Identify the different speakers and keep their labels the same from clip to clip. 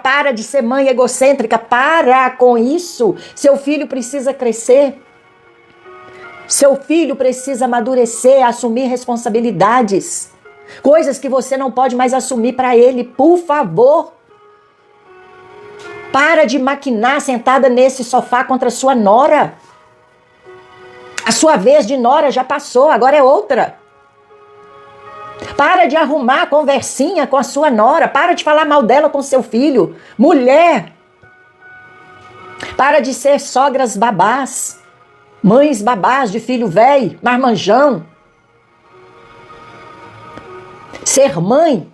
Speaker 1: Para de ser mãe egocêntrica, para com isso. Seu filho precisa crescer. Seu filho precisa amadurecer, assumir responsabilidades. Coisas que você não pode mais assumir para ele, por favor. Para de maquinar sentada nesse sofá contra sua nora. A sua vez de nora já passou, agora é outra. Para de arrumar a conversinha com a sua nora. Para de falar mal dela com seu filho. Mulher. Para de ser sogras babás. Mães babás de filho velho, marmanjão. Ser mãe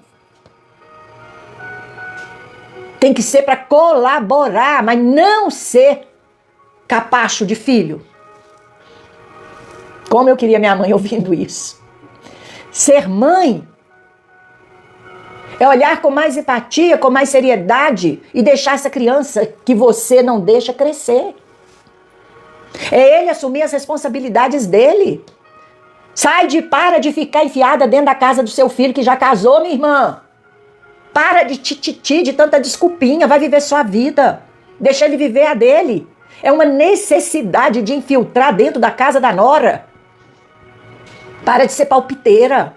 Speaker 1: tem que ser para colaborar, mas não ser capacho de filho. Como eu queria minha mãe ouvindo isso. Ser mãe é olhar com mais empatia, com mais seriedade e deixar essa criança que você não deixa crescer. É ele assumir as responsabilidades dele. Para de ficar enfiada dentro da casa do seu filho que já casou, minha irmã. Para de tititi, de tanta desculpinha, vai viver sua vida. Deixa ele viver a dele. É uma necessidade de infiltrar dentro da casa da nora. Para de ser palpiteira.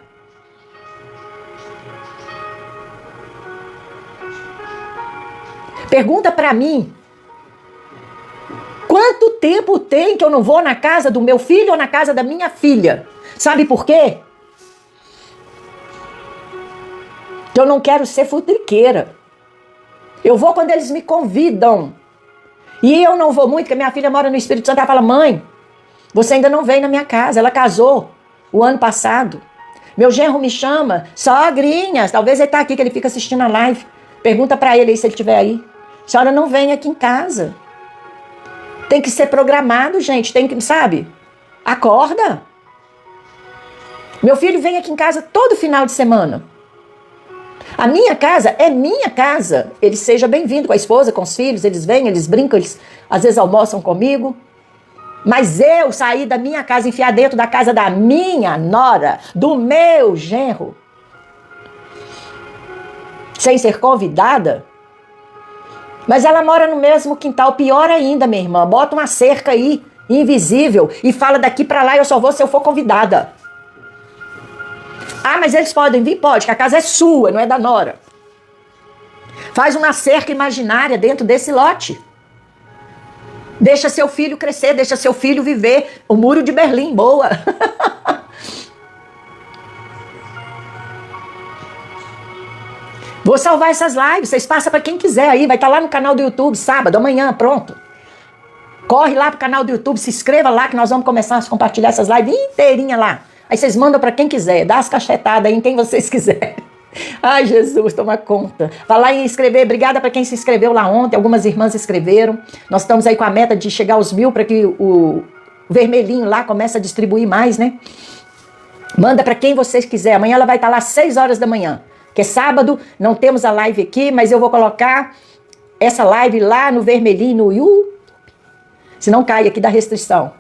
Speaker 1: Pergunta pra mim. Quanto tempo tem que eu não vou na casa do meu filho ou na casa da minha filha? Sabe por quê? Que eu não quero ser futriqueira. Eu vou quando eles me convidam. E eu não vou muito, porque minha filha mora no Espírito Santo. Ela fala, mãe, você ainda não veio na minha casa. Ela casou o ano passado. Meu genro me chama, sogrinhas. Talvez ele tá aqui, que ele fica assistindo a live. Pergunta pra ele aí se ele estiver aí. A senhora não vem aqui em casa. Tem que ser programado, gente. Tem que, sabe? Acorda. Meu filho vem aqui em casa todo final de semana. A minha casa é minha casa. Ele seja bem-vindo com a esposa, com os filhos. Eles vêm, eles brincam, eles às vezes almoçam comigo. Mas eu sair da minha casa, enfiar dentro da casa da minha nora, do meu genro, sem ser convidada. Mas ela mora no mesmo quintal, pior ainda, minha irmã. Bota uma cerca aí, invisível, e fala daqui pra lá, eu só vou se eu for convidada. Ah, mas eles podem vir? Pode, que a casa é sua, não é da nora. Faz uma cerca imaginária dentro desse lote. Deixa seu filho crescer, deixa seu filho viver o Muro de Berlim, boa. Vou salvar essas lives, vocês passam para quem quiser aí, vai estar lá no canal do YouTube, sábado, amanhã, pronto. Corre lá pro canal do YouTube, se inscreva lá que nós vamos começar a compartilhar essas lives inteirinha lá. Aí vocês mandam para quem quiser, dá as cachetadas aí em quem vocês quiserem. Ai, Jesus, toma conta. Vai lá e inscrever, obrigada para quem se inscreveu lá ontem, algumas irmãs se inscreveram. Nós estamos aí com a meta de chegar aos 1000 para que o vermelhinho lá comece a distribuir mais, né? Manda para quem vocês quiser, amanhã ela vai estar lá às 6 horas da manhã. Que é sábado, não temos a live aqui, mas eu vou colocar essa live lá no vermelhinho, no YouTube. Se não cai aqui da restrição.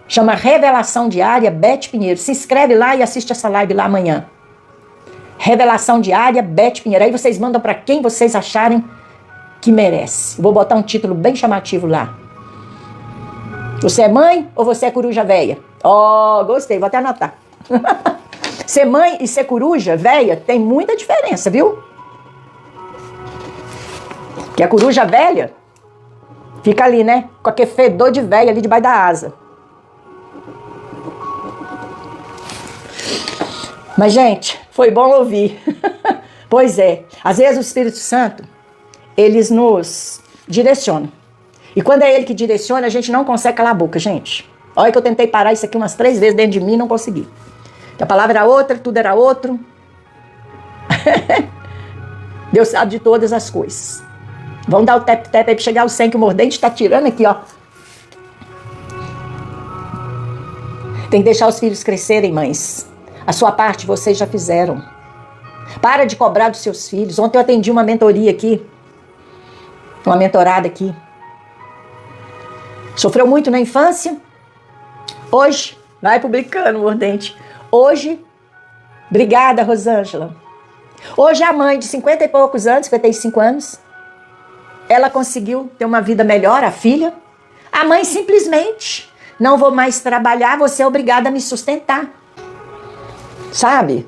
Speaker 1: Chama Revelação Diária Beth Pinheiro. Se inscreve lá e assiste essa live lá amanhã. Revelação Diária Beth Pinheiro. Aí vocês mandam para quem vocês acharem que merece. Vou botar um título bem chamativo lá. Você é mãe ou você é coruja véia? Ó, gostei, vou até anotar. Ser mãe e ser coruja velha tem muita diferença, viu? Que a coruja velha fica ali, né? Com aquele fedor de velha ali debaixo da asa. Mas, gente, foi bom ouvir. Pois é, às vezes o Espírito Santo, eles nos direcionam. E quando é ele que direciona, a gente não consegue calar a boca, gente. Olha que eu tentei parar isso aqui umas 3 vezes dentro de mim e não consegui. A palavra era outra, tudo era outro. Deus sabe de todas as coisas. Vamos dar o tap-tap aí pra chegar ao 100, que o mordente tá tirando aqui, ó. Tem que deixar os filhos crescerem, mães. A sua parte vocês já fizeram. Para de cobrar dos seus filhos. Ontem eu atendi uma mentoria aqui. Uma mentorada aqui. Sofreu muito na infância. Hoje, vai publicando, mordente. Hoje, obrigada, Rosângela. Hoje a mãe de 50 e poucos anos, 55 anos, ela conseguiu ter uma vida melhor, a filha. A mãe simplesmente, não vou mais trabalhar, você é obrigada a me sustentar. Sabe?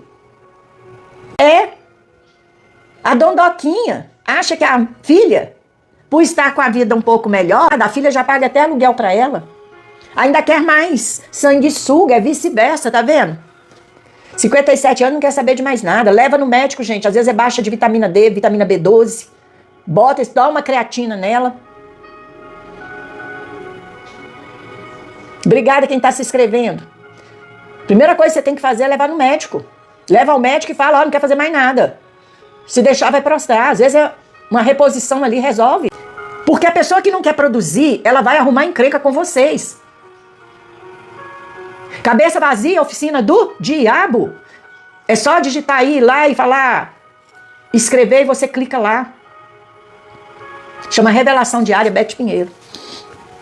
Speaker 1: A dondoquinha acha que a filha, por estar com a vida um pouco melhor, a filha já paga até aluguel para ela. Ainda quer mais, sanguessuga, é vice-versa, tá vendo? 57 anos não quer saber de mais nada. Leva no médico, gente. Às vezes é baixa de vitamina D, vitamina B12. Bota, dá uma creatina nela. Obrigada quem está se inscrevendo. Primeira coisa que você tem que fazer é levar no médico. Leva ao médico e fala, ó, não quer fazer mais nada. Se deixar vai prostrar. Às vezes é uma reposição ali, resolve. Porque a pessoa que não quer produzir, ela vai arrumar encrenca com vocês. Cabeça vazia, oficina do diabo. É só digitar aí, lá e falar, escrever e você clica lá. Chama Revelação Diária, Beth Pinheiro.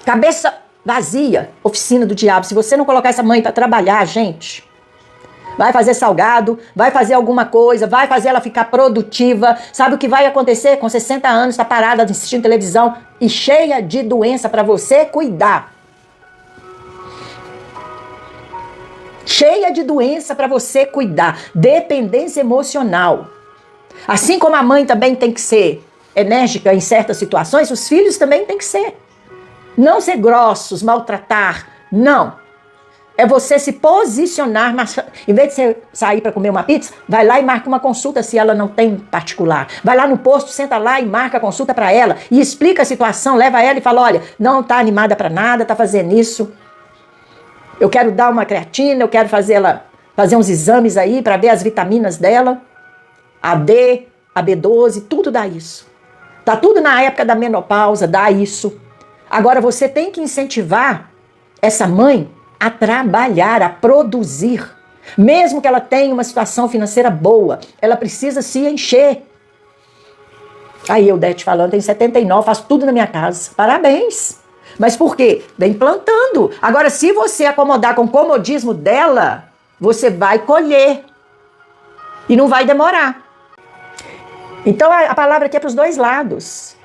Speaker 1: Cabeça vazia, oficina do diabo. Se você não colocar essa mãe para trabalhar, gente, vai fazer salgado, vai fazer alguma coisa, vai fazer ela ficar produtiva. Sabe o que vai acontecer? Com 60 anos, está parada assistindo televisão e cheia de doença para você cuidar. Cheia de doença para você cuidar. Dependência emocional. Assim como a mãe também tem que ser enérgica em certas situações, os filhos também têm que ser. Não ser grossos, maltratar, não. É você se posicionar, mas em vez de você sair para comer uma pizza, vai lá e marca uma consulta se ela não tem particular. Vai lá no posto, senta lá e marca a consulta para ela e explica a situação, leva ela e fala, olha, não está animada para nada, está fazendo isso. Eu quero dar uma creatina, eu quero fazer uns exames aí para ver as vitaminas dela, a D, a B12, tudo dá isso. Tá tudo na época da menopausa, dá isso. Agora você tem que incentivar essa mãe a trabalhar, a produzir. Mesmo que ela tenha uma situação financeira boa, ela precisa se encher. Aí eu, Dete, falando, tenho 79, faço tudo na minha casa. Parabéns. Mas por quê? Vem plantando. Agora, se você acomodar com o comodismo dela, você vai colher. E não vai demorar. Então, a palavra aqui é para os dois lados.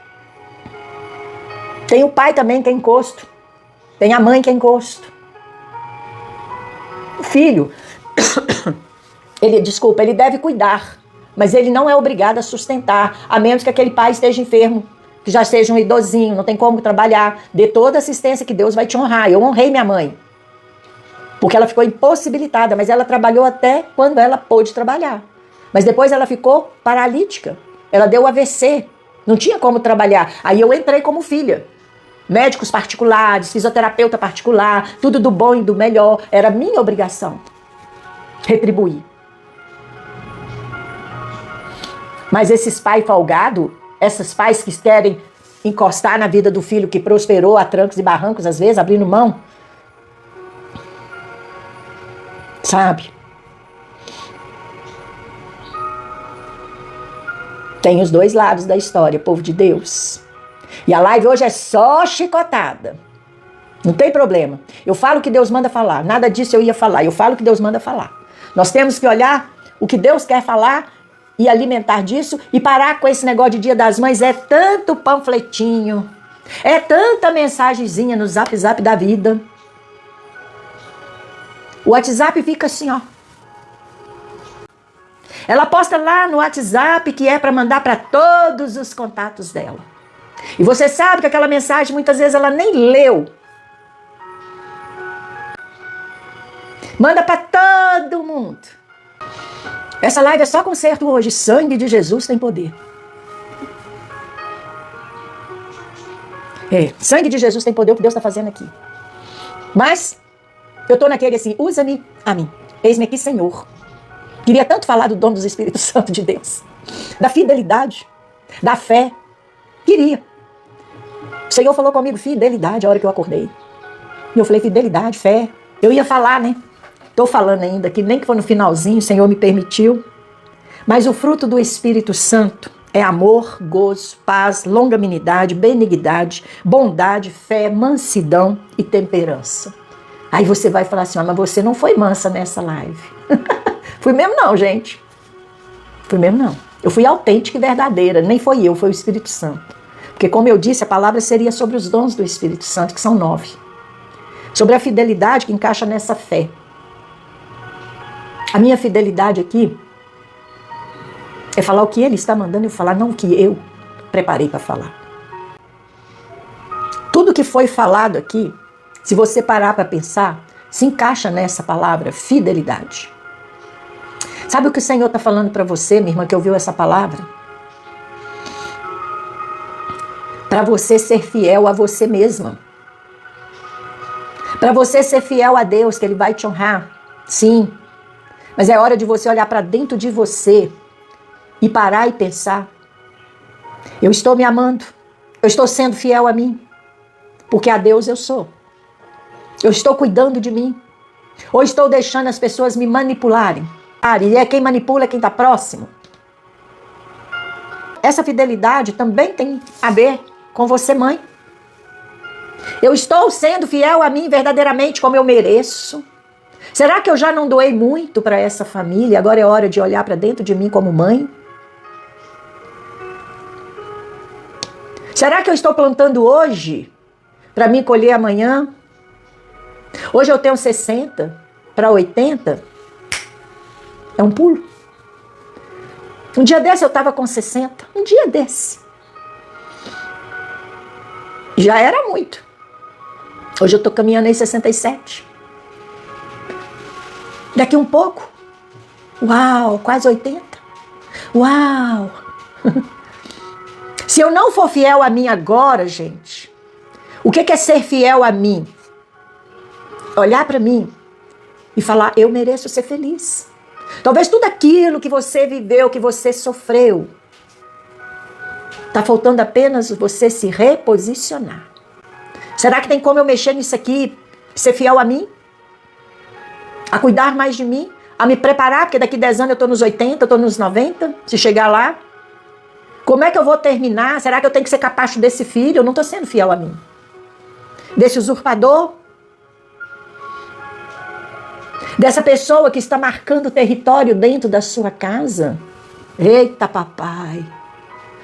Speaker 1: Tem o pai também que é encosto. Tem a mãe que é encosto. O filho, ele deve cuidar. Mas ele não é obrigado a sustentar, a menos que aquele pai esteja enfermo. Que já seja um idosinho, não tem como trabalhar, dê toda a assistência que Deus vai te honrar. Eu honrei minha mãe, porque ela ficou impossibilitada, mas ela trabalhou até quando ela pôde trabalhar. Mas depois ela ficou paralítica, ela deu AVC, não tinha como trabalhar. Aí eu entrei como filha, médicos particulares, fisioterapeuta particular, tudo do bom e do melhor, era minha obrigação retribuir. Mas esses pais folgados, essas pais que querem encostar na vida do filho que prosperou a trancos e barrancos, às vezes, abrindo mão. Sabe? Tem os dois lados da história, povo de Deus. E a live hoje é só chicotada. Não tem problema. Eu falo o que Deus manda falar. Nada disso eu ia falar. Eu falo o que Deus manda falar. Nós temos que olhar o que Deus quer falar e alimentar disso e parar com esse negócio de Dia das Mães. É tanto panfletinho, é tanta mensagenzinha no zap da vida. O WhatsApp fica assim, ó. Ela posta lá no WhatsApp que é para mandar para todos os contatos dela. E você sabe que aquela mensagem muitas vezes ela nem leu. Manda para todo mundo. Essa live é só concerto hoje. Sangue de Jesus tem poder. Sangue de Jesus tem poder, o que Deus está fazendo aqui. Mas eu estou naquele assim, usa-me a mim. Eis-me aqui, Senhor. Queria tanto falar do dom do Espírito Santo de Deus. Da fidelidade. Da fé. Queria. O Senhor falou comigo, fidelidade, a hora que eu acordei. E eu falei, fidelidade, fé. Eu ia falar, né? Estou falando ainda que nem que foi no finalzinho, o Senhor me permitiu. Mas o fruto do Espírito Santo é amor, gozo, paz, longanimidade, benignidade, bondade, fé, mansidão e temperança. Aí você vai falar assim, mas você não foi mansa nessa live. Fui mesmo não, gente. Fui mesmo não. Eu fui autêntica e verdadeira. Nem foi eu, foi o Espírito Santo. Porque, como eu disse, a palavra seria sobre os dons do Espírito Santo, que são 9. Sobre a fidelidade que encaixa nessa fé. A minha fidelidade aqui é falar o que ele está mandando eu falar, não o que eu preparei para falar. Tudo que foi falado aqui, se você parar para pensar, se encaixa nessa palavra, fidelidade. Sabe o que o Senhor está falando para você, minha irmã, que ouviu essa palavra? Para você ser fiel a você mesma. Para você ser fiel a Deus, que Ele vai te honrar. Sim. Mas é hora de você olhar para dentro de você e parar e pensar. Eu estou me amando. Eu estou sendo fiel a mim. Porque a Deus eu sou. Eu estou cuidando de mim. Ou estou deixando as pessoas me manipularem. E é quem manipula, é quem está próximo. Essa fidelidade também tem a ver com você, mãe. Eu estou sendo fiel a mim verdadeiramente como eu mereço. Será que eu já não doei muito para essa família? Agora é hora de olhar para dentro de mim como mãe? Será que eu estou plantando hoje para me colher amanhã? Hoje eu tenho 60 para 80. É um pulo. Um dia desse eu estava com 60. Um dia desse. Já era muito. Hoje eu estou caminhando em 67. Daqui um pouco. Uau, quase 80. Uau. Se eu não for fiel a mim agora, gente, o que é ser fiel a mim? Olhar para mim e falar, eu mereço ser feliz. Talvez tudo aquilo que você viveu, que você sofreu, está faltando apenas você se reposicionar. Será que tem como eu mexer nisso aqui, ser fiel a mim? A cuidar mais de mim? A me preparar, porque daqui 10 anos eu estou nos 80, eu estou nos 90, se chegar lá. Como é que eu vou terminar? Será que eu tenho que ser capacho desse filho? Eu não estou sendo fiel a mim. Desse usurpador? Dessa pessoa que está marcando território dentro da sua casa? Eita, papai!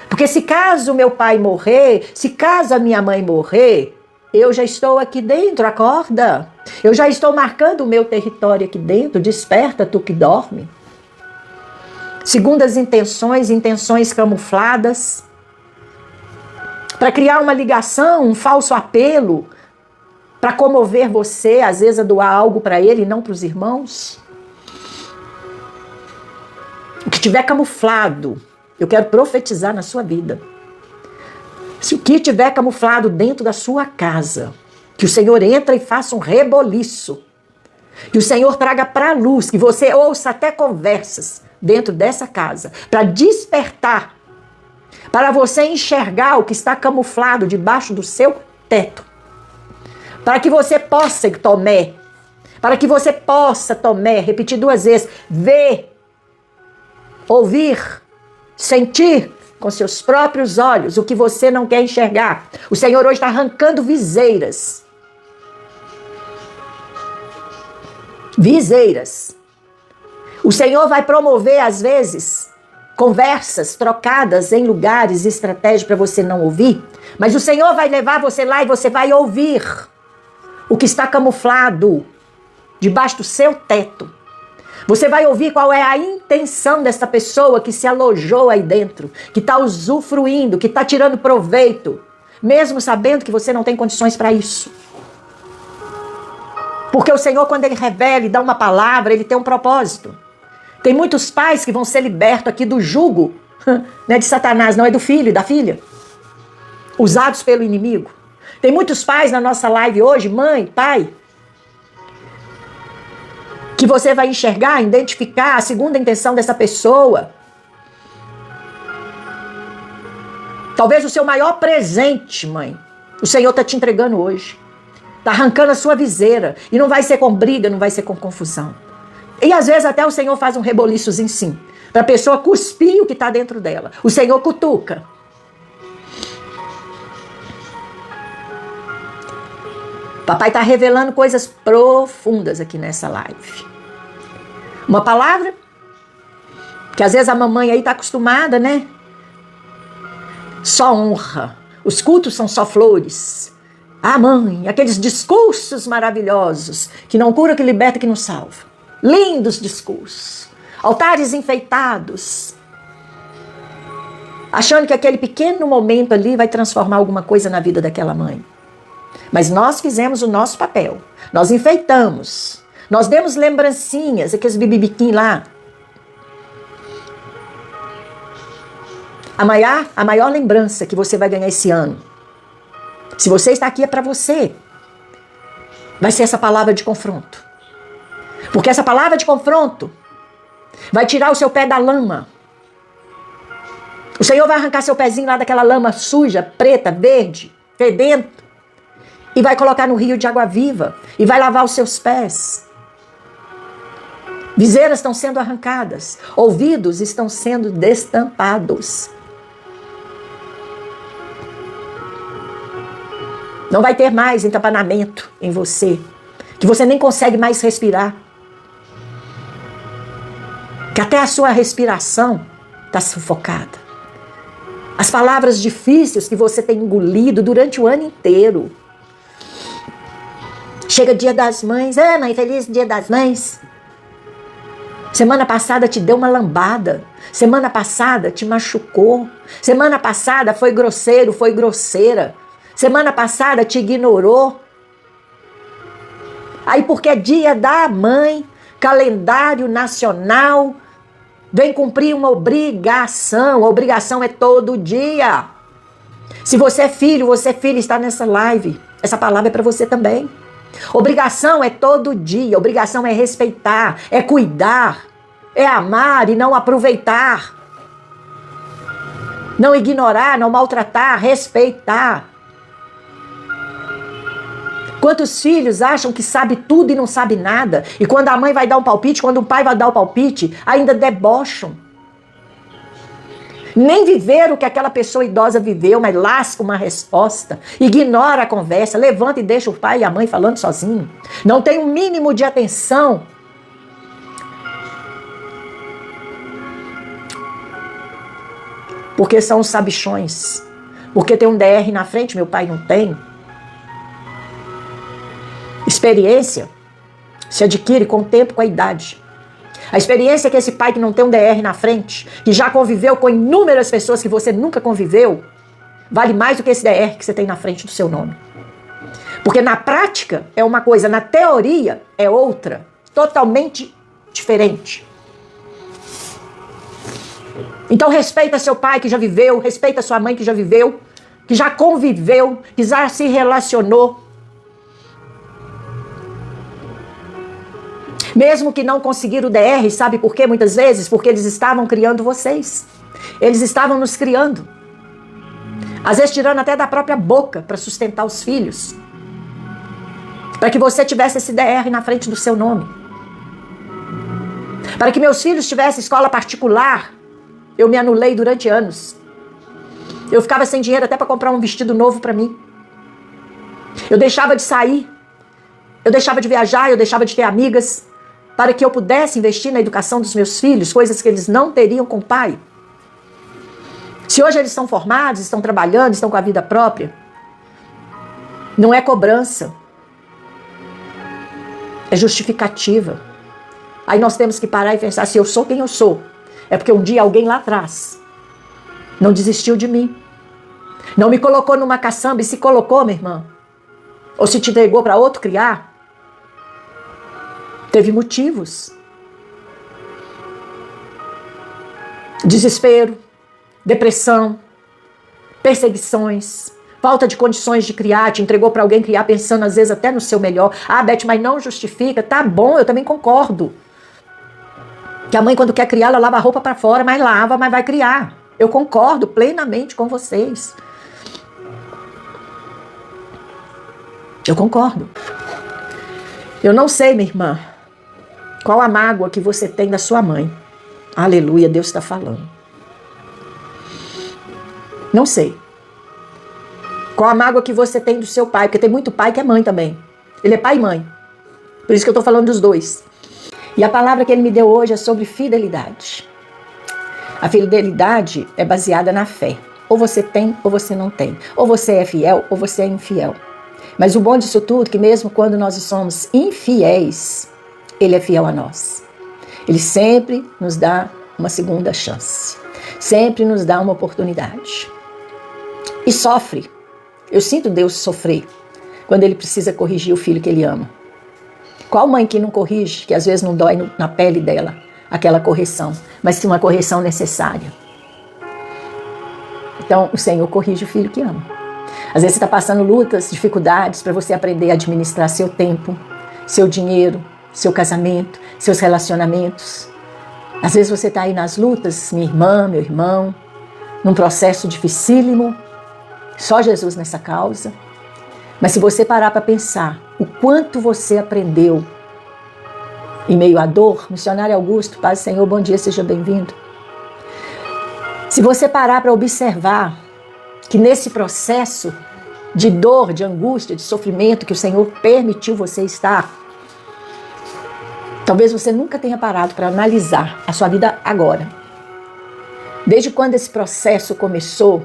Speaker 1: Porque se caso meu pai morrer, se caso a minha mãe morrer, eu já estou aqui dentro, acorda. Eu já estou marcando o meu território aqui dentro, desperta tu que dorme. Segundas intenções, intenções camufladas, para criar uma ligação, um falso apelo, para comover você, às vezes a doar algo para ele e não para os irmãos. O que tiver camuflado, eu quero profetizar na sua vida. Se o que tiver camuflado dentro da sua casa, que o Senhor entre e faça um reboliço, que o Senhor traga para a luz, que você ouça até conversas dentro dessa casa, para despertar, para você enxergar o que está camuflado debaixo do seu teto, para que você possa, Tomé, repetir 2 vezes, ver, ouvir, sentir com seus próprios olhos o que você não quer enxergar. O Senhor hoje está arrancando viseiras. Viseiras. O Senhor vai promover, às vezes, conversas trocadas em lugares estratégicos para você não ouvir, mas o Senhor vai levar você lá e você vai ouvir o que está camuflado debaixo do seu teto. Você vai ouvir qual é a intenção dessa pessoa que se alojou aí dentro, que está usufruindo, que está tirando proveito, mesmo sabendo que você não tem condições para isso. Porque o Senhor, quando Ele revela e dá uma palavra, Ele tem um propósito. Tem muitos pais que vão ser libertos aqui do jugo, não é de Satanás, não é do filho e da filha, usados pelo inimigo. Tem muitos pais na nossa live hoje, mãe, pai, que você vai enxergar, identificar a segunda intenção dessa pessoa. Talvez o seu maior presente, mãe, o Senhor está te entregando hoje. Está arrancando a sua viseira. E não vai ser com briga, não vai ser com confusão. E às vezes até o Senhor faz um reboliçozinho sim, para a pessoa cuspir o que está dentro dela. O Senhor cutuca. Papai está revelando coisas profundas aqui nessa live. Uma palavra que às vezes a mamãe aí está acostumada, né? Só honra. Os cultos são só flores. Ah, mãe, aqueles discursos maravilhosos, que não cura, que liberta, que não salva. Lindos discursos. Altares enfeitados. Achando que aquele pequeno momento ali vai transformar alguma coisa na vida daquela mãe. Mas nós fizemos o nosso papel. Nós enfeitamos. Nós demos lembrancinhas, aqueles bibibiquim lá. A maior lembrança que você vai ganhar esse ano, se você está aqui é para você, vai ser essa palavra de confronto. Porque essa palavra de confronto vai tirar o seu pé da lama. O Senhor vai arrancar seu pezinho lá daquela lama suja, preta, verde, fedento, e vai colocar no rio de água viva, e vai lavar os seus pés. Viseiras estão sendo arrancadas, ouvidos estão sendo destampados. Não vai ter mais entapanamento em você, que você nem consegue mais respirar. Que até a sua respiração está sufocada. As palavras difíceis que você tem engolido durante o ano inteiro. Chega dia das mães, mãe, feliz dia das mães. Semana passada te deu uma lambada. Semana passada te machucou. Semana passada foi grosseiro, foi grosseira. Semana passada te ignorou. Aí porque é dia da mãe, calendário nacional, vem cumprir uma obrigação. A obrigação é todo dia. Se você é filho, está nessa live. Essa palavra é para você também. Obrigação é todo dia. Obrigação é respeitar, é cuidar, é amar e não aproveitar. Não ignorar, não maltratar, respeitar. Quantos filhos acham que sabe tudo e não sabe nada? E quando a mãe vai dar um palpite, quando o pai vai dar o palpite, ainda debocham. Nem viveram o que aquela pessoa idosa viveu, mas lasca uma resposta. Ignora a conversa, levanta e deixa o pai e a mãe falando sozinho. Não tem um mínimo de atenção. Porque são os sabichões. Porque tem um DR na frente, meu pai não tem. Experiência se adquire com o tempo, com a idade. A experiência é que esse pai que não tem um DR na frente, que já conviveu com inúmeras pessoas que você nunca conviveu, vale mais do que esse DR que você tem na frente do seu nome. Porque na prática é uma coisa, na teoria é outra, totalmente diferente. Então respeita seu pai que já viveu, respeita sua mãe que já viveu, que já conviveu, que já se relacionou. Mesmo que não conseguiram o DR, sabe por quê? Muitas vezes porque eles estavam criando vocês. Eles estavam nos criando. Às vezes tirando até da própria boca para sustentar os filhos. Para que você tivesse esse DR na frente do seu nome. Para que meus filhos tivessem escola particular, eu me anulei durante anos. Eu ficava sem dinheiro até para comprar um vestido novo para mim. Eu deixava de sair. Eu deixava de viajar, eu deixava de ter amigas. Para que eu pudesse investir na educação dos meus filhos, coisas que eles não teriam com o pai. Se hoje eles estão formados, estão trabalhando, estão com a vida própria, não é cobrança, é justificativa. Aí nós temos que parar e pensar, se eu sou quem eu sou, é porque um dia alguém lá atrás não desistiu de mim, não me colocou numa caçamba e se colocou, minha irmã, ou se te entregou para outro criar, teve motivos. Desespero, depressão, perseguições, falta de condições de criar, te entregou para alguém criar pensando às vezes até no seu melhor. Ah, Beth, mas não justifica. Tá bom, eu também concordo. Que a mãe quando quer criar, ela lava a roupa para fora, mas lava, mas vai criar. Eu concordo plenamente com vocês. Eu concordo. Eu não sei, minha irmã, qual a mágoa que você tem da sua mãe. Aleluia, Deus está falando. Não sei. Qual a mágoa que você tem do seu pai, porque tem muito pai que é mãe também. Ele é pai e mãe. Por isso que eu estou falando dos dois. E a palavra que ele me deu hoje é sobre fidelidade. A fidelidade é baseada na fé. Ou você tem ou você não tem. Ou você é fiel ou você é infiel. Mas o bom disso tudo é que mesmo quando nós somos infiéis, Ele é fiel a nós. Ele sempre nos dá uma segunda chance. Sempre nos dá uma oportunidade. E sofre. Eu sinto Deus sofrer quando Ele precisa corrigir o filho que Ele ama. Qual mãe que não corrige, que às vezes não dói na pele dela, aquela correção, mas sim uma correção necessária. Então, o Senhor corrige o filho que ama. Às vezes você está passando lutas, dificuldades para você aprender a administrar seu tempo, seu dinheiro, seu casamento, seus relacionamentos. Às vezes você está aí nas lutas, minha irmã, meu irmão, num processo dificílimo, só Jesus nessa causa. Mas se você parar para pensar o quanto você aprendeu em meio à dor, missionário Augusto, paz do Senhor, bom dia, seja bem-vindo. Se você parar para observar que nesse processo de dor, de angústia, de sofrimento que o Senhor permitiu você estar, talvez você nunca tenha parado para analisar a sua vida agora. Desde quando esse processo começou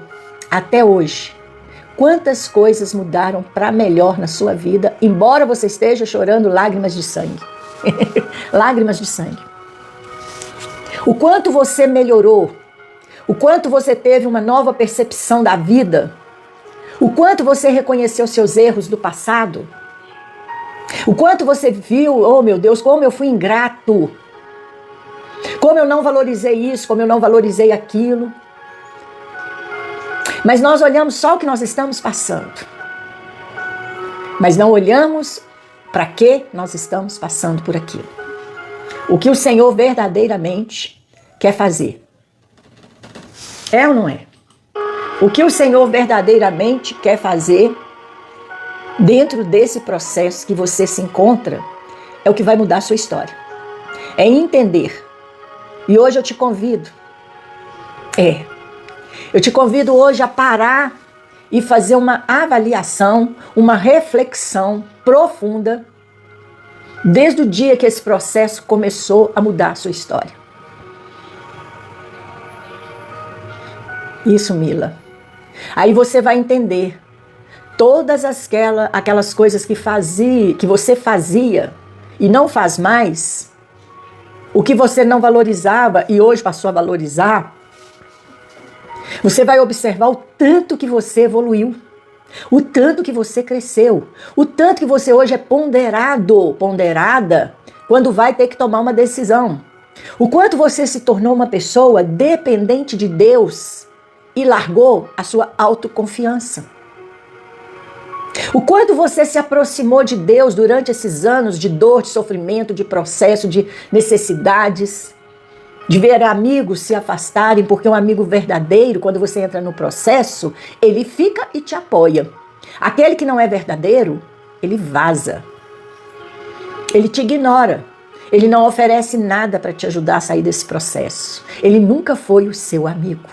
Speaker 1: até hoje, quantas coisas mudaram para melhor na sua vida, embora você esteja chorando lágrimas de sangue. Lágrimas de sangue. O quanto você melhorou, o quanto você teve uma nova percepção da vida, o quanto você reconheceu seus erros do passado, o quanto você viu, oh meu Deus, como eu fui ingrato, como eu não valorizei isso, como eu não valorizei aquilo. Mas nós olhamos só o que nós estamos passando. Mas não olhamos para que nós estamos passando por aquilo. O que o Senhor verdadeiramente quer fazer. É ou não é? O que o Senhor verdadeiramente quer fazer dentro desse processo que você se encontra é o que vai mudar a sua história. É entender. E hoje eu te convido. Eu te convido hoje a parar e fazer uma avaliação, uma reflexão profunda desde o dia que esse processo começou a mudar a sua história. Isso, Mila. Aí você vai entender todas aquelas coisas que você fazia e não faz mais, o que você não valorizava e hoje passou a valorizar. Você vai observar o tanto que você evoluiu, o tanto que você cresceu, o tanto que você hoje é ponderada quando vai ter que tomar uma decisão. O quanto você se tornou uma pessoa dependente de Deus e largou a sua autoconfiança. O quanto você se aproximou de Deus durante esses anos de dor, de sofrimento, de processo, de necessidades, de ver amigos se afastarem, porque um amigo verdadeiro, quando você entra no processo, ele fica e te apoia. Aquele que não é verdadeiro, ele vaza. Ele te ignora. Ele não oferece nada para te ajudar a sair desse processo. Ele nunca foi o seu amigo.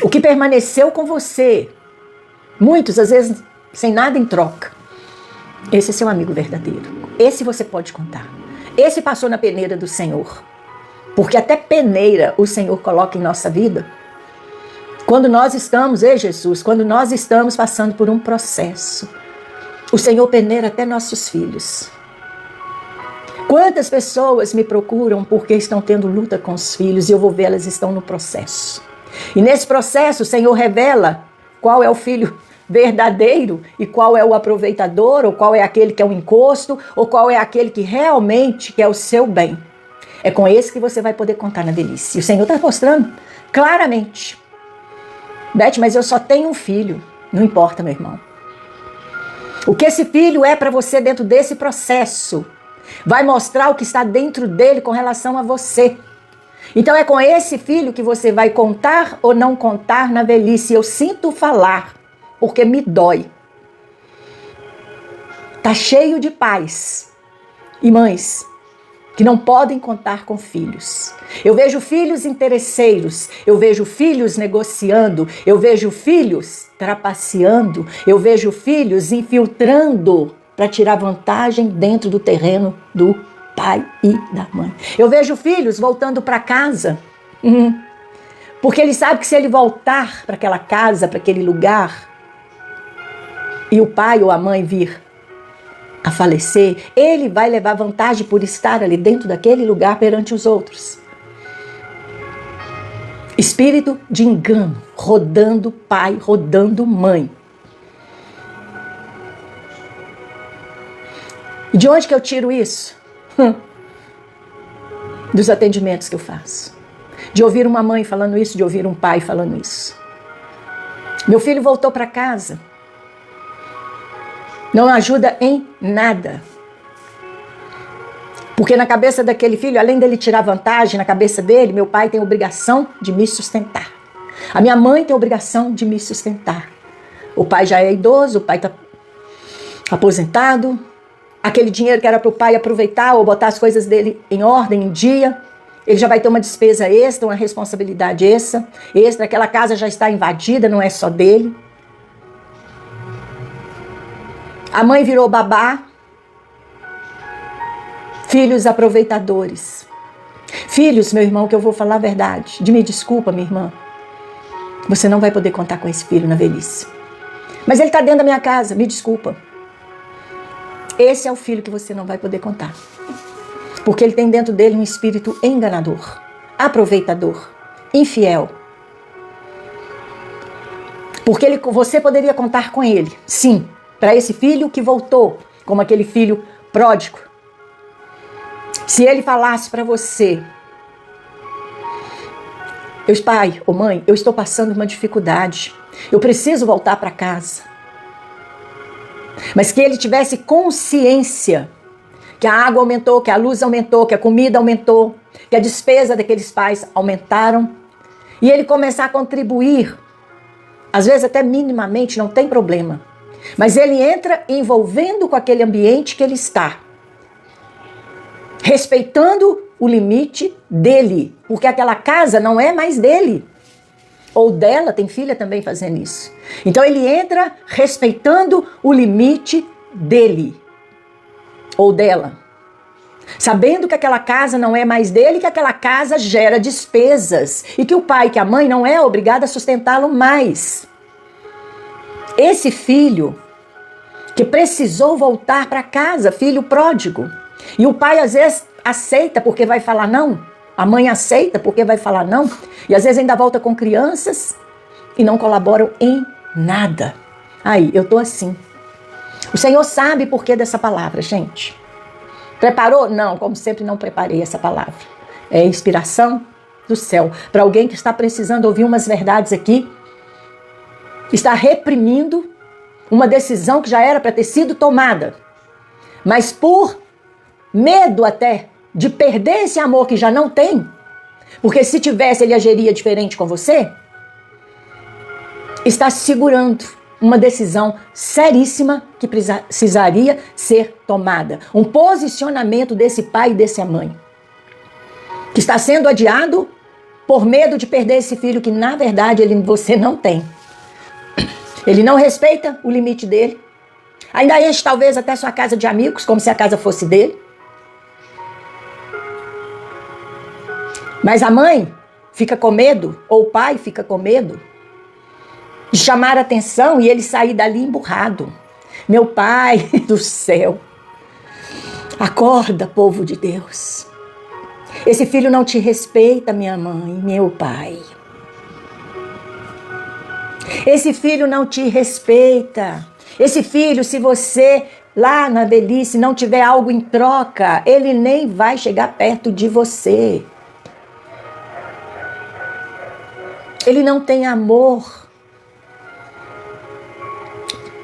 Speaker 1: O que permaneceu com você, muitos, às vezes, sem nada em troca, esse é seu amigo verdadeiro. Esse você pode contar. Esse passou na peneira do Senhor. Porque até peneira o Senhor coloca em nossa vida. Quando nós estamos, Jesus, quando nós estamos passando por um processo, o Senhor peneira até nossos filhos. Quantas pessoas me procuram porque estão tendo luta com os filhos e eu vou ver, elas estão no processo. E nesse processo o Senhor revela qual é o filho verdadeiro e qual é o aproveitador, ou qual é aquele que é um encosto, ou qual é aquele que realmente quer o seu bem. É com esse que você vai poder contar na velhice. E o Senhor está mostrando claramente. Beth, mas eu só tenho um filho. Não importa, meu irmão. O que esse filho é para você dentro desse processo vai mostrar o que está dentro dele com relação a você. Então é com esse filho que você vai contar ou não contar na velhice. Eu sinto falar, porque me dói. Tá cheio de pais e mães que não podem contar com filhos. Eu vejo filhos interesseiros, eu vejo filhos negociando, eu vejo filhos trapaceando, eu vejo filhos infiltrando para tirar vantagem dentro do terreno do pai e da mãe. Eu vejo filhos voltando para casa, Porque ele sabe que se ele voltar para aquela casa, para aquele lugar, e o pai ou a mãe vir a falecer, ele vai levar vantagem por estar ali dentro daquele lugar perante os outros. Espírito de engano, rodando pai, rodando mãe. E de onde que eu tiro isso? Dos atendimentos que eu faço. De ouvir uma mãe falando isso, de ouvir um pai falando isso. Meu filho voltou para casa. Não ajuda em nada. Porque na cabeça daquele filho, além dele tirar vantagem, na cabeça dele, meu pai tem obrigação de me sustentar. A minha mãe tem obrigação de me sustentar. O pai já é idoso, o pai está aposentado. Aquele dinheiro que era para o pai aproveitar ou botar as coisas dele em ordem, em dia, ele já vai ter uma despesa extra, uma responsabilidade extra. Aquela casa já está invadida, não é só dele. A mãe virou babá. Filhos aproveitadores. Filhos, meu irmão, que eu vou falar a verdade. Me desculpa, minha irmã. Você não vai poder contar com esse filho na velhice. Mas ele está dentro da minha casa, me desculpa. Esse é o filho que você não vai poder contar. Porque ele tem dentro dele um espírito enganador, aproveitador, infiel. Porque você poderia contar com ele, sim, para esse filho que voltou, como aquele filho pródigo. Se ele falasse para você, pai ou mãe, eu estou passando uma dificuldade, eu preciso voltar para casa. Mas que ele tivesse consciência que a água aumentou, que a luz aumentou, que a comida aumentou, que a despesa daqueles pais aumentaram, e ele começar a contribuir, às vezes até minimamente, não tem problema, mas ele entra envolvendo com aquele ambiente que ele está, respeitando o limite dele, porque aquela casa não é mais dele, ou dela, tem filha também fazendo isso. Então ele entra respeitando o limite dele, ou dela, sabendo que aquela casa não é mais dele, que aquela casa gera despesas, e que o pai, que a mãe não é obrigada a sustentá-lo mais. Esse filho que precisou voltar para casa, filho pródigo, e o pai às vezes aceita porque vai falar não, a mãe aceita porque vai falar não, e às vezes ainda volta com crianças e não colaboram em nada. Aí, eu tô assim. O Senhor sabe por que dessa palavra, gente. Preparou? Não, como sempre não preparei essa palavra. É inspiração do céu. Para alguém que está precisando ouvir umas verdades aqui, está reprimindo uma decisão que já era para ter sido tomada, mas por medo até de perder esse amor que já não tem, porque se tivesse ele agiria diferente com você, está segurando uma decisão seríssima que precisaria ser tomada. Um posicionamento desse pai e dessa mãe, que está sendo adiado por medo de perder esse filho que na verdade você não tem. Ele não respeita o limite dele. Ainda enche talvez até sua casa de amigos, como se a casa fosse dele. Mas a mãe fica com medo, ou o pai fica com medo, de chamar a atenção e ele sair dali emburrado. Meu Pai do céu, acorda, povo de Deus. Esse filho não te respeita, minha mãe, meu pai. Esse filho não te respeita. Esse filho, se você lá na velhice não tiver algo em troca, ele nem vai chegar perto de você. Ele não tem amor.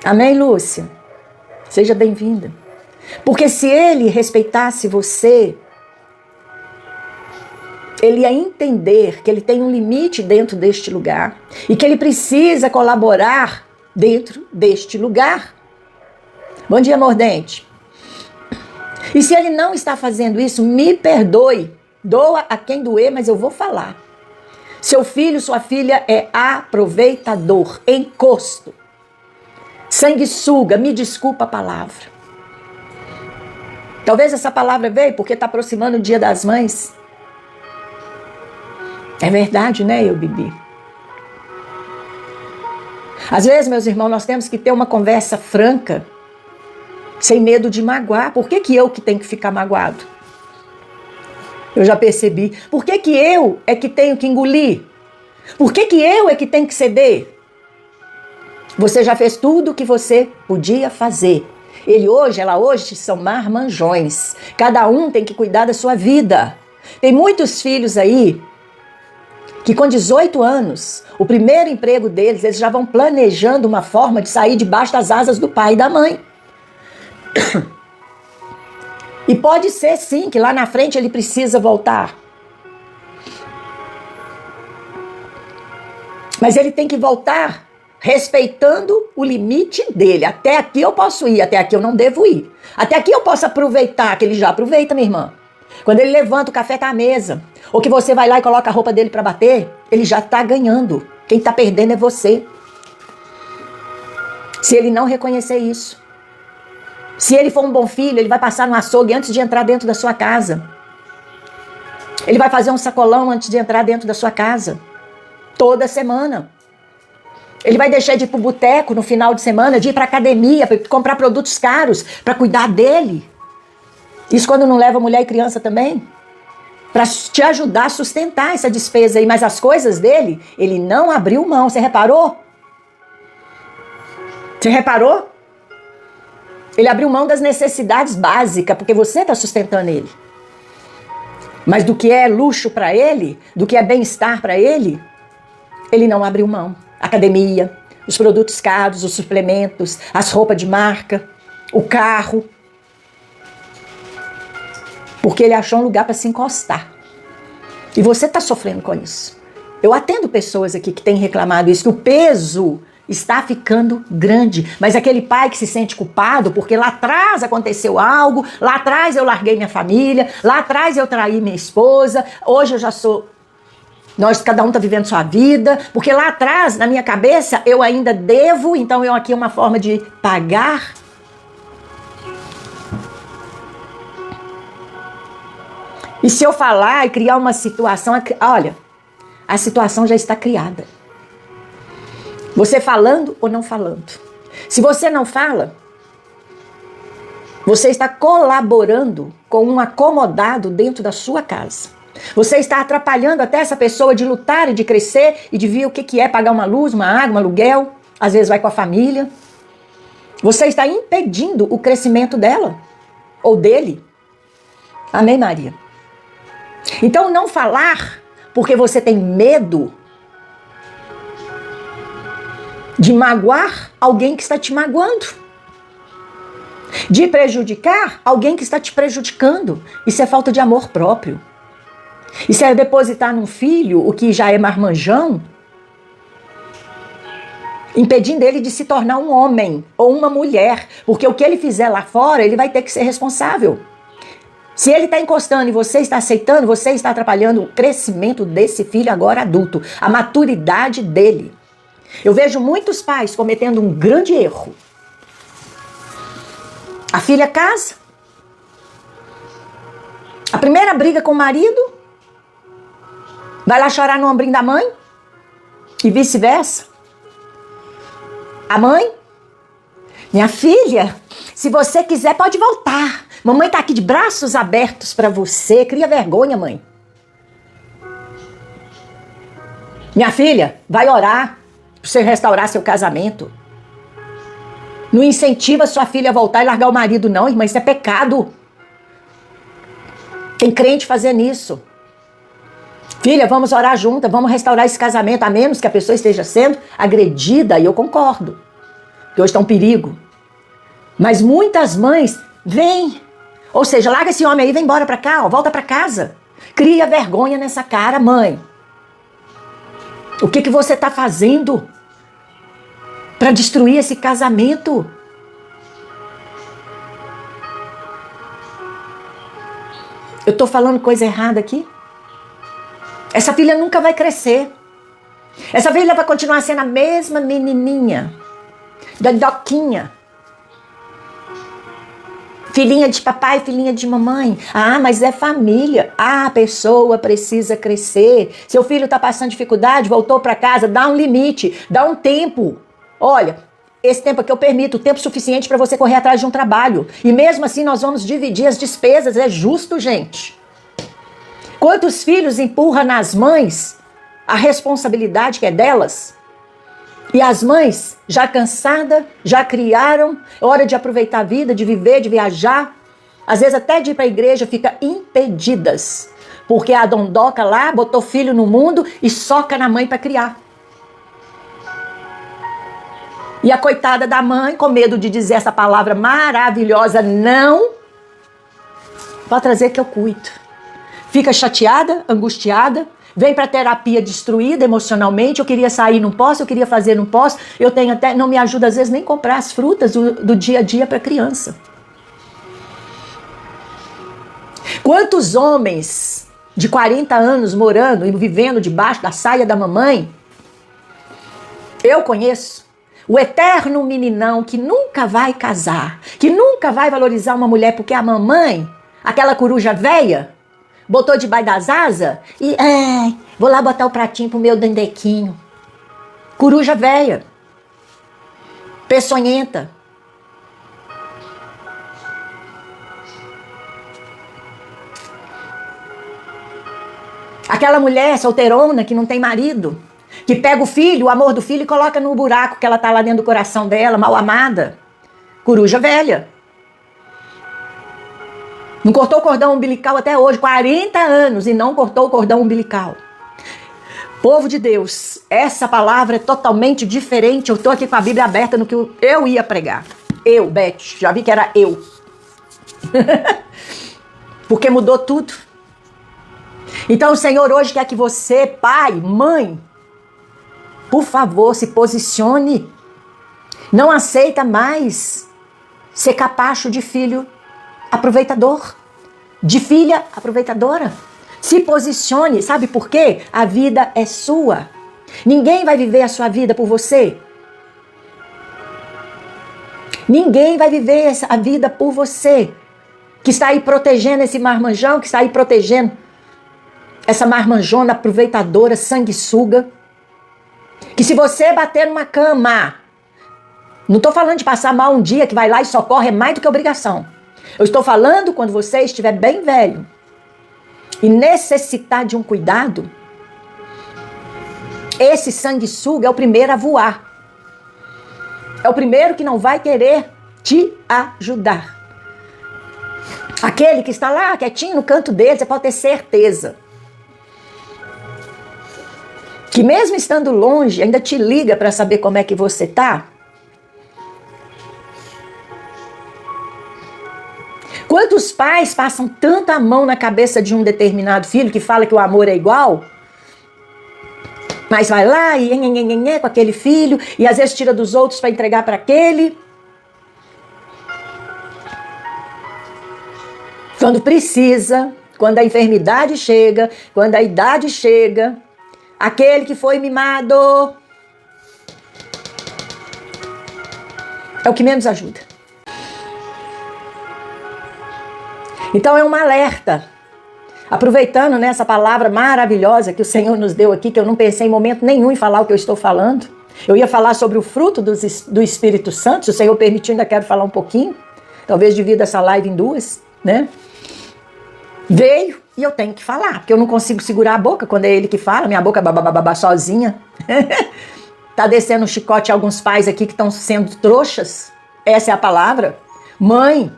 Speaker 1: Amém, Lúcia? Seja bem-vinda. Porque se ele respeitasse você, ele ia entender que ele tem um limite dentro deste lugar e que ele precisa colaborar dentro deste lugar. Bom dia, Mordente. E se ele não está fazendo isso, me perdoe. Doa a quem doer, mas eu vou falar. Seu filho, sua filha é aproveitador, encosto. Sanguessuga, me desculpa a palavra. Talvez essa palavra veio porque está aproximando o Dia das Mães. É verdade, né, eu, Bibi? Às vezes, meus irmãos, nós temos que ter uma conversa franca, sem medo de magoar. Por que eu que tenho que ficar magoado? Eu já percebi. Por que eu é que tenho que engolir? Por que eu é que tenho que ceder? Você já fez tudo o que você podia fazer. Ela hoje são marmanjões. Cada um tem que cuidar da sua vida. Tem muitos filhos aí que com 18 anos, o primeiro emprego deles, eles já vão planejando uma forma de sair debaixo das asas do pai e da mãe. E pode ser sim que lá na frente ele precisa voltar. Mas ele tem que voltar respeitando o limite dele. Até aqui eu posso ir, até aqui eu não devo ir. Até aqui eu posso aproveitar, que ele já aproveita, minha irmã. Quando ele levanta, o café tá à mesa. Ou que você vai lá e coloca a roupa dele para bater, ele já tá ganhando. Quem tá perdendo é você. Se ele não reconhecer isso. Se ele for um bom filho, ele vai passar no açougue antes de entrar dentro da sua casa. Ele vai fazer um sacolão antes de entrar dentro da sua casa. Toda semana. Ele vai deixar de ir pro boteco no final de semana, de ir pra academia, para comprar produtos caros, para cuidar dele. Isso quando não leva mulher e criança também? Para te ajudar a sustentar essa despesa aí. Mas as coisas dele, ele não abriu mão. Você reparou? Você reparou? Ele abriu mão das necessidades básicas, porque você está sustentando ele. Mas do que é luxo para ele, do que é bem-estar para ele, ele não abriu mão. Academia, os produtos caros, os suplementos, as roupas de marca, o carro. Porque ele achou um lugar para se encostar. E você está sofrendo com isso. Eu atendo pessoas aqui que têm reclamado isso, que o peso está ficando grande. Mas aquele pai que se sente culpado porque lá atrás aconteceu algo, lá atrás eu larguei minha família, lá atrás eu traí minha esposa, hoje eu já sou... cada um está vivendo sua vida, porque lá atrás, na minha cabeça, eu ainda devo, então eu aqui é uma forma de pagar. E se eu falar e criar uma situação, olha, a situação já está criada. Você falando ou não falando. Se você não fala, você está colaborando com um acomodado dentro da sua casa. Você está atrapalhando até essa pessoa de lutar e de crescer e de ver o que é pagar uma luz, uma água, um aluguel. Às vezes vai com a família. Você está impedindo o crescimento dela ou dele. Amém, Maria? Então não falar porque você tem medo de magoar alguém que está te magoando. De prejudicar alguém que está te prejudicando. Isso é falta de amor próprio. Isso é depositar num filho o que já é marmanjão, impedindo ele de se tornar um homem ou uma mulher. Porque o que ele fizer lá fora, ele vai ter que ser responsável. Se ele está encostando e você está aceitando, você está atrapalhando o crescimento desse filho agora adulto, a maturidade dele. Eu vejo muitos pais cometendo um grande erro. A filha casa, a primeira briga com o marido, vai lá chorar no ombrinho da mãe e vice-versa. A mãe, minha filha, se você quiser pode voltar. Mamãe tá aqui de braços abertos para você. Cria vergonha, mãe. Minha filha, vai orar para você restaurar seu casamento. Não incentiva sua filha a voltar e largar o marido, não, irmã. Isso é pecado. Tem crente fazendo isso. Filha, vamos orar juntas, vamos restaurar esse casamento, a menos que a pessoa esteja sendo agredida, e eu concordo. Que hoje está um perigo. Mas muitas mães vêm. Ou seja, larga esse homem aí, vem embora pra cá, ó, volta pra casa. Cria vergonha nessa cara, mãe. O que você tá fazendo para destruir esse casamento? Eu tô falando coisa errada aqui? Essa filha nunca vai crescer. Essa filha vai continuar sendo a mesma menininha, da doquinha. Filhinha de papai, filhinha de mamãe. Ah, mas é família. Ah, a pessoa precisa crescer. Seu filho está passando dificuldade, voltou para casa, dá um limite, dá um tempo. Olha, esse tempo aqui eu permito, tempo suficiente para você correr atrás de um trabalho. E mesmo assim nós vamos dividir as despesas, é justo, gente. Quantos filhos empurram nas mães a responsabilidade que é delas? E as mães, já cansadas, já criaram, hora de aproveitar a vida, de viver, de viajar, às vezes até de ir para a igreja, fica impedidas, porque a dondoca lá botou filho no mundo e soca na mãe para criar. E a coitada da mãe, com medo de dizer essa palavra maravilhosa, não, vai trazer que eu cuido. Fica chateada, angustiada, vem para terapia destruída emocionalmente, eu queria sair, não posso, eu queria fazer, não posso, eu tenho até, não me ajuda às vezes nem comprar as frutas do dia a dia para a criança. Quantos homens de 40 anos morando e vivendo debaixo da saia da mamãe, eu conheço, o eterno meninão que nunca vai casar, que nunca vai valorizar uma mulher porque a mamãe, aquela coruja velha, botou debaixo das asas e, vou lá botar o pratinho pro meu dendequinho. Coruja velha. Peçonhenta. Aquela mulher solteirona que não tem marido, que pega o filho, o amor do filho e coloca no buraco que ela tá lá dentro do coração dela, mal amada. Coruja velha. Não cortou o cordão umbilical até hoje, 40 anos, e não cortou o cordão umbilical. Povo de Deus, essa palavra é totalmente diferente. Eu estou aqui com a Bíblia aberta no que eu ia pregar. Eu, Beth, já vi que era eu. Porque mudou tudo. Então o Senhor hoje quer que você, pai, mãe, por favor, se posicione. Não aceita mais ser capacho de filho aproveitador, de filha aproveitadora. Se posicione, sabe por quê? A vida é sua. Ninguém vai viver a sua vida por você. Ninguém vai viver a vida por você. Que está aí protegendo esse marmanjão, que está aí protegendo essa marmanjona aproveitadora, sanguessuga. Que se você bater numa cama, não estou falando de passar mal um dia que vai lá e socorre, é mais do que obrigação. Eu estou falando quando você estiver bem velho e necessitar de um cuidado, esse sanguessuga é o primeiro a voar. É o primeiro que não vai querer te ajudar. Aquele que está lá quietinho no canto dele, você pode ter certeza que mesmo estando longe, ainda te liga para saber como é que você está. Quantos pais passam tanta mão na cabeça de um determinado filho que fala que o amor é igual, mas vai lá e com aquele filho e às vezes tira dos outros para entregar para aquele. Quando precisa, quando a enfermidade chega, quando a idade chega, aquele que foi mimado é o que menos ajuda. Então é um alerta, aproveitando nessa palavra maravilhosa que o Senhor nos deu aqui, que eu não pensei em momento nenhum em falar o que eu estou falando. Eu ia falar sobre o fruto do Espírito Santo, se o Senhor permitir, ainda quero falar um pouquinho, talvez divida essa live em duas, né? Veio e eu tenho que falar, porque eu não consigo segurar a boca quando é ele que fala, minha boca babababá sozinha. Tá descendo um chicote a alguns pais aqui que estão sendo trouxas, essa é a palavra. Mãe,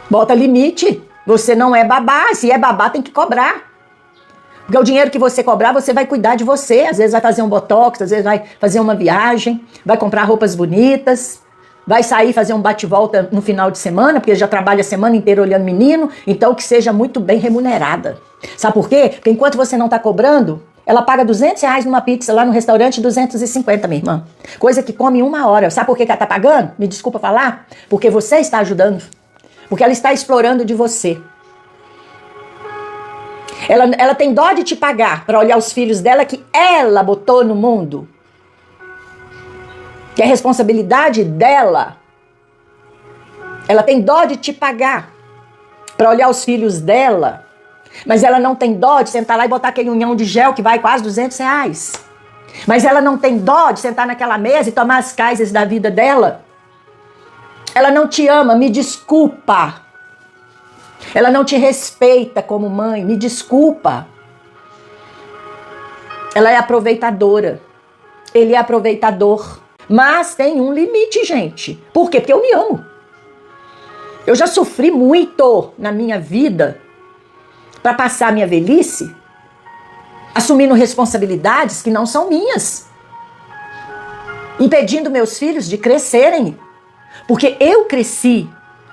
Speaker 1: bota limite, você não é babá, se é babá tem que cobrar. Porque o dinheiro que você cobrar, você vai cuidar de você, às vezes vai fazer um botox, às vezes vai fazer uma viagem, vai comprar roupas bonitas, vai sair fazer um bate-volta no final de semana, porque já trabalha a semana inteira olhando menino, então que seja muito bem remunerada. Sabe por quê? Porque enquanto você não está cobrando, ela paga R$200 numa pizza lá no restaurante, 250, minha irmã. Coisa que come em 1 hora. Sabe por que ela está pagando? Me desculpa falar. Porque você está ajudando. Porque ela está explorando de você. Ela tem dó de te pagar para olhar os filhos dela que ela botou no mundo. que é responsabilidade dela. Ela tem dó de te pagar para olhar os filhos dela, mas ela não tem dó de sentar lá e botar aquele unhão de gel que vai quase R$200. Mas ela não tem dó de sentar naquela mesa e tomar as caisas da vida dela. Ela não te ama, me desculpa. Ela não te respeita como mãe, me desculpa. Ela é aproveitadora. Ele é aproveitador. Mas tem um limite, gente. Por quê? Porque eu me amo. Eu já sofri muito na minha vida para passar a minha velhice assumindo responsabilidades que não são minhas, impedindo meus filhos de crescerem, porque eu cresci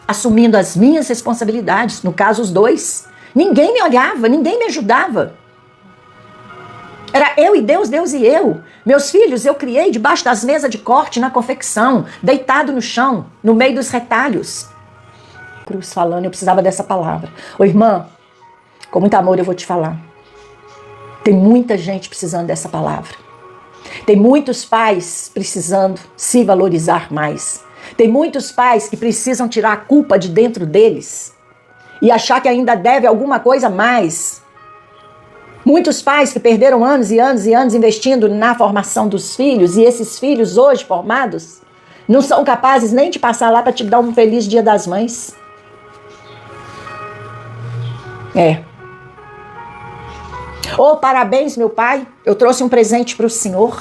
Speaker 1: assumindo as minhas responsabilidades, no caso os dois. Ninguém me olhava, ninguém me ajudava. Era eu e Deus, Deus e eu. Meus filhos eu criei debaixo das mesas de corte na confecção, deitado no chão, no meio dos retalhos. Cruz falando, eu precisava dessa palavra. Ô irmã, com muito amor eu vou te falar. Tem muita gente precisando dessa palavra. Tem muitos pais precisando se valorizar mais. Tem muitos pais que precisam tirar a culpa de dentro deles e achar que ainda deve alguma coisa a mais. Muitos pais que perderam anos e anos e anos investindo na formação dos filhos, e esses filhos hoje formados não são capazes nem de passar lá para te dar um feliz Dia das Mães. Oh, parabéns, meu pai, eu trouxe um presente para o senhor.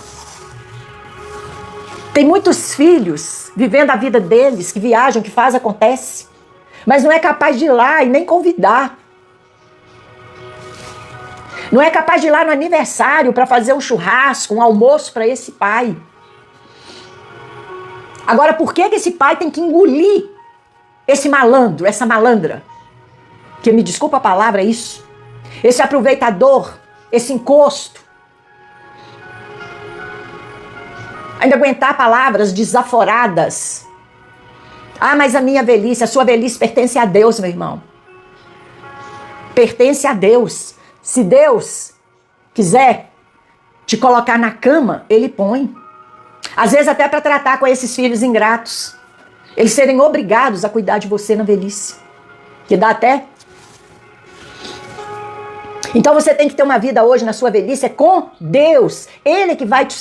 Speaker 1: Tem muitos filhos vivendo a vida deles, que viajam, que faz, acontece, mas não é capaz de ir lá e nem convidar. Não é capaz de ir lá no aniversário para fazer um churrasco, um almoço para esse pai. Agora, por que esse pai tem que engolir esse malandro, essa malandra? Que me desculpa a palavra, é isso. Esse aproveitador, esse encosto. Ainda aguentar palavras desaforadas. Ah, mas a minha velhice, a sua velhice pertence a Deus, meu irmão. Pertence a Deus. Se Deus quiser te colocar na cama, Ele põe. Às vezes até para tratar com esses filhos ingratos. Eles serem obrigados a cuidar de você na velhice. Que dá até... Então você tem que ter uma vida hoje na sua velhice com Deus. Ele que vai te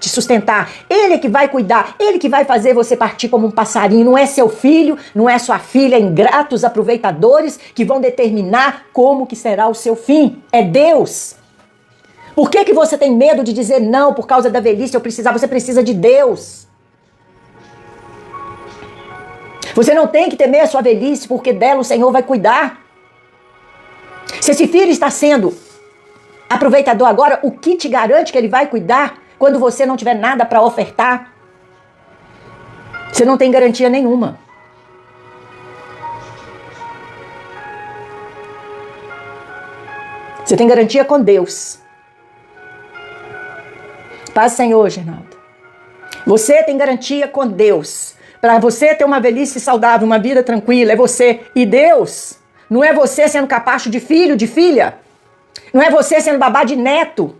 Speaker 1: sustentar, Ele que vai cuidar, Ele que vai fazer você partir como um passarinho. Não é seu filho, não é sua filha, ingratos aproveitadores que vão determinar como que será o seu fim. É Deus. Por que você tem medo de dizer não por causa da velhice? Você precisa de Deus. Você não tem que temer a sua velhice, porque dela o Senhor vai cuidar. Se esse filho está sendo aproveitador agora, o que te garante que ele vai cuidar quando você não tiver nada para ofertar? Você não tem garantia nenhuma. Você tem garantia com Deus. Paz, Senhor, Geraldo. Você tem garantia com Deus. Para você ter uma velhice saudável, uma vida tranquila, é você e Deus. Não é você sendo capacho de filho, de filha. Não é você sendo babá de neto.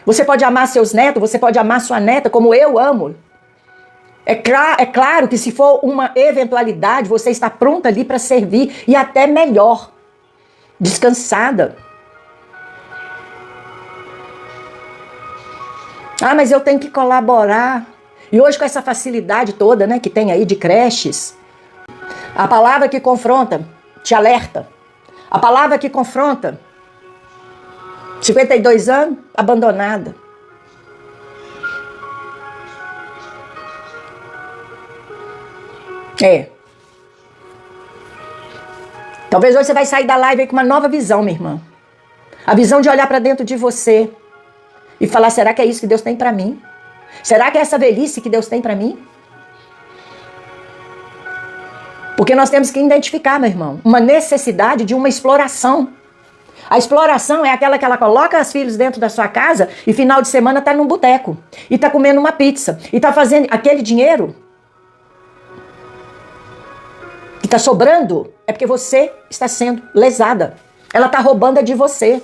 Speaker 1: Você pode amar seus netos, você pode amar sua neta como eu amo. É claro que se for uma eventualidade, você está pronta ali para servir e até melhor. Descansada. Ah, mas eu tenho que colaborar. E hoje com essa facilidade toda, né, que tem aí de creches, a palavra que confronta te alerta. A palavra que confronta, 52 anos, abandonada. Talvez hoje você vai sair da live aí com uma nova visão, minha irmã. A visão de olhar para dentro de você e falar, será que é isso que Deus tem para mim? Será que é essa velhice que Deus tem para mim? Porque nós temos que identificar, meu irmão, uma necessidade de uma exploração. A exploração é aquela que ela coloca os filhos dentro da sua casa e final de semana está num boteco. E está comendo uma pizza. E está fazendo aquele dinheiro que está sobrando, é porque você está sendo lesada. Ela está roubando de você.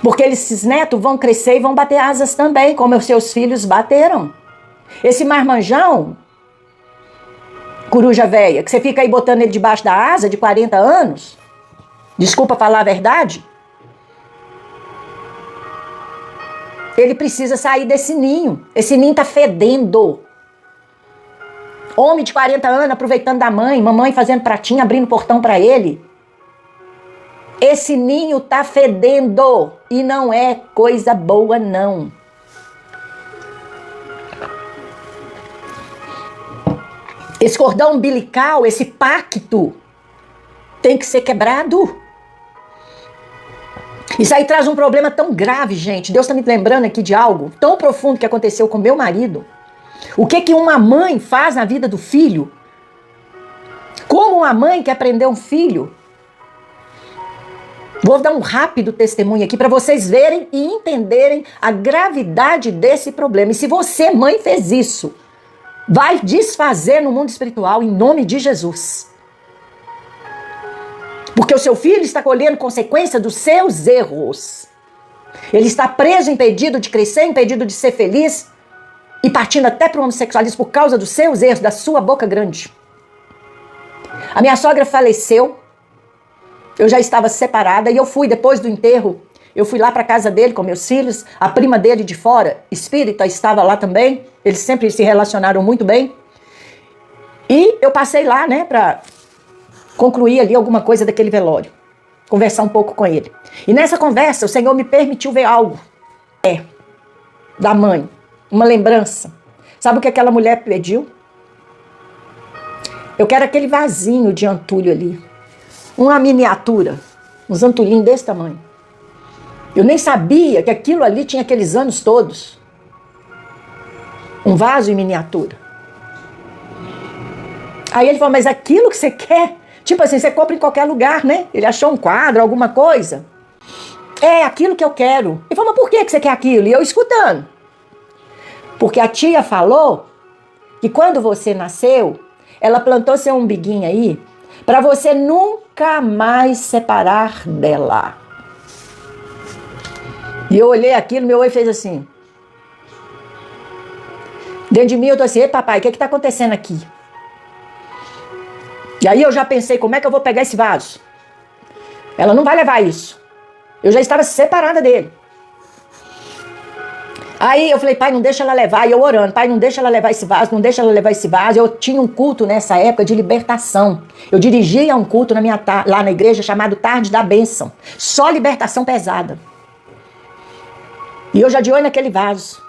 Speaker 1: Porque esses netos vão crescer e vão bater asas também, como os seus filhos bateram. Esse marmanjão, coruja velha, que você fica aí botando ele debaixo da asa de 40 anos, desculpa falar a verdade, ele precisa sair desse ninho. Esse ninho tá fedendo. Homem de 40 anos aproveitando da mãe, mamãe fazendo pratinho, abrindo portão para ele. Esse ninho tá fedendo e não é coisa boa, não. Esse cordão umbilical, esse pacto, tem que ser quebrado. Isso aí traz um problema tão grave, gente. Deus está me lembrando aqui de algo tão profundo que aconteceu com meu marido. O que uma mãe faz na vida do filho? Como uma mãe quer prender um filho? Vou dar um rápido testemunho aqui para vocês verem e entenderem a gravidade desse problema. E se você, mãe, fez isso, vai desfazer no mundo espiritual em nome de Jesus. Porque o seu filho está colhendo consequência dos seus erros. Ele está preso, impedido de crescer, impedido de ser feliz e partindo até para o homossexualismo por causa dos seus erros, da sua boca grande. A minha sogra faleceu. Eu já estava separada e eu fui, depois do enterro, eu fui lá para a casa dele com meus filhos. A prima dele de fora, espírita, estava lá também. Eles sempre se relacionaram muito bem. E eu passei lá, né, para concluir ali alguma coisa daquele velório. Conversar um pouco com ele. E nessa conversa, o Senhor me permitiu ver algo. Da mãe. Uma lembrança. Sabe o que aquela mulher pediu? Eu quero aquele vasinho de antulho ali. Uma miniatura, uns antulhinhos desse tamanho. Eu nem sabia que aquilo ali tinha aqueles anos todos. Um vaso em miniatura. Aí ele falou, mas aquilo que você quer, tipo assim, você compra em qualquer lugar, né? Ele achou um quadro, alguma coisa. É aquilo que eu quero. Ele falou, mas por que você quer aquilo? E eu escutando. Porque a tia falou que quando você nasceu, ela plantou seu umbiguinho aí para você nunca mais separar dela. E eu olhei aquilo, meu olho fez assim. Dentro de mim eu tô assim, ei papai, o que está acontecendo aqui? E aí eu já pensei, como é que eu vou pegar esse vaso? Ela não vai levar isso. Eu já estava separada dele. Aí eu falei, pai, não deixa ela levar. E eu orando, pai, não deixa ela levar esse vaso, não deixa ela levar esse vaso. Eu tinha um culto nessa época de libertação. Eu dirigia um culto lá na igreja chamado Tarde da Bênção. Só libertação pesada. E eu já de olho naquele vaso.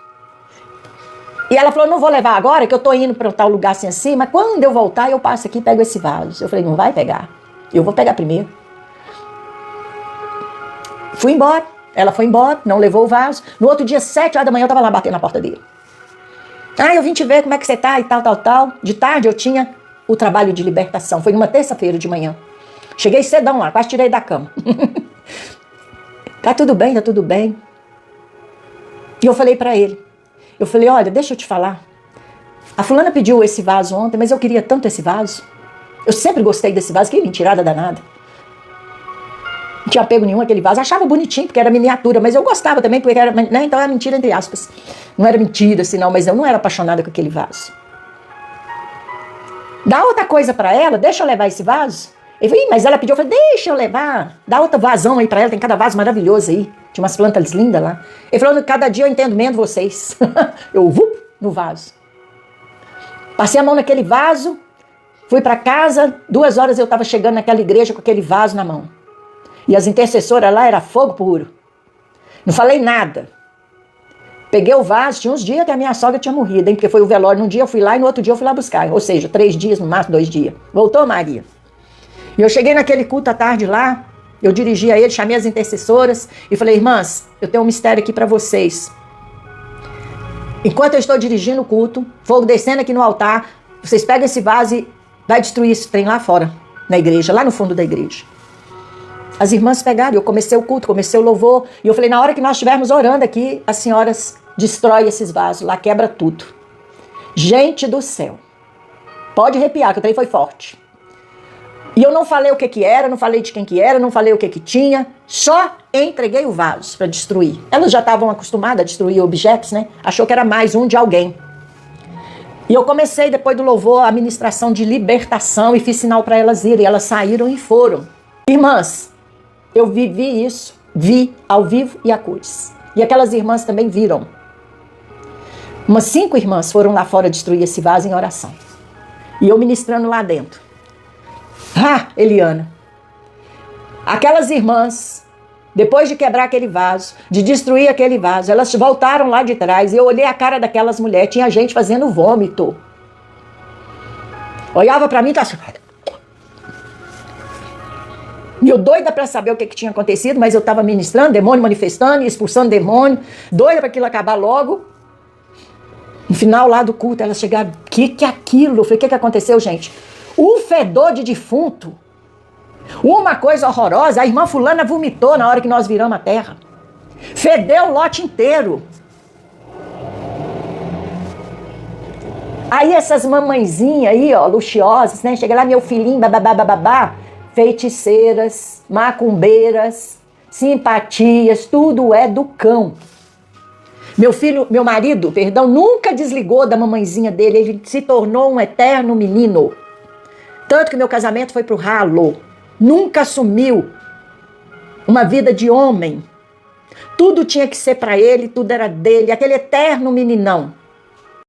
Speaker 1: E ela falou, não vou levar agora, que eu tô indo para tal lugar assim, mas quando eu voltar, eu passo aqui e pego esse vaso. Eu falei, não vai pegar. Eu vou pegar primeiro. Fui embora. Ela foi embora, não levou o vaso. No outro dia, 7 horas da manhã, eu tava lá batendo na porta dele. Ah, eu vim te ver como é que você tá e tal. De tarde eu tinha o trabalho de libertação. Foi numa terça-feira de manhã. Cheguei cedão lá, quase tirei da cama. Tá tudo bem, tá tudo bem. E eu falei pra ele. Eu falei, olha, deixa eu te falar. A fulana pediu esse vaso ontem, mas eu queria tanto esse vaso. Eu sempre gostei desse vaso, que mentirada danada. Não tinha apego nenhum aquele vaso. Achava bonitinho, porque era miniatura, mas eu gostava também, porque era, né? Então era mentira entre aspas. Não era mentira, assim, não, mas eu não era apaixonada com aquele vaso. Dá outra coisa pra ela, deixa eu levar esse vaso. Ele falou, mas ela pediu, eu falei, deixa eu levar. Dá outro vasão aí pra ela, tem cada vaso maravilhoso aí. Tinha umas plantas lindas lá. Ele falou, cada dia eu entendo menos vocês. Eu, no vaso. Passei a mão naquele vaso, fui pra casa, 2 horas eu tava chegando naquela igreja com aquele vaso na mão. E as intercessoras lá era fogo puro. Não falei nada. Peguei o vaso, tinha uns dias que a minha sogra tinha morrido, hein? Porque foi o velório num dia, eu fui lá e no outro dia eu fui lá buscar. Ou seja, 3 dias, no máximo 2 dias. Voltou Maria. E eu cheguei naquele culto à tarde lá, eu dirigi a ele, chamei as intercessoras e falei, irmãs, eu tenho um mistério aqui para vocês. Enquanto eu estou dirigindo o culto, fogo descendo aqui no altar, vocês pegam esse vaso e vai destruir esse trem lá fora, na igreja, lá no fundo da igreja. As irmãs pegaram, eu comecei o culto, comecei o louvor, e eu falei, na hora que nós estivermos orando aqui, as senhoras destroem esses vasos, lá quebra tudo. Gente do céu, pode arrepiar, que o trem foi forte. E eu não falei o que era, não falei de quem que era, não falei o que tinha, só entreguei o vaso para destruir. Elas já estavam acostumadas a destruir objetos, né? Achou que era mais um de alguém. E eu comecei, depois do louvor, a ministração de libertação e fiz sinal para elas irem. Elas saíram e foram. Irmãs, eu vivi isso, vi ao vivo e a cores. E aquelas irmãs também viram. Umas 5 irmãs foram lá fora destruir esse vaso em oração. E eu ministrando lá dentro. Ah, Eliana, aquelas irmãs, depois de quebrar aquele vaso, de destruir aquele vaso, elas voltaram lá de trás e eu olhei a cara daquelas mulheres, tinha gente fazendo vômito. Olhava pra mim e assim, e eu doida pra saber o que tinha acontecido, mas eu tava ministrando, demônio manifestando, expulsando demônio, doida pra aquilo acabar logo. No final lá do culto, elas chegaram, que é aquilo? Eu falei, o que aconteceu, gente? O fedor de defunto. Uma coisa horrorosa, a irmã fulana vomitou na hora que nós viramos a terra. Fedeu o lote inteiro. Aí essas mamãezinhas aí, ó, luxiosas, né? Chega lá, meu filhinho, babá, feiticeiras, macumbeiras, simpatias, tudo é do cão. Meu marido, nunca desligou da mamãezinha dele, ele se tornou um eterno menino. Tanto que meu casamento foi pro ralo. Nunca assumiu uma vida de homem. Tudo tinha que ser para ele, tudo era dele. Aquele eterno meninão.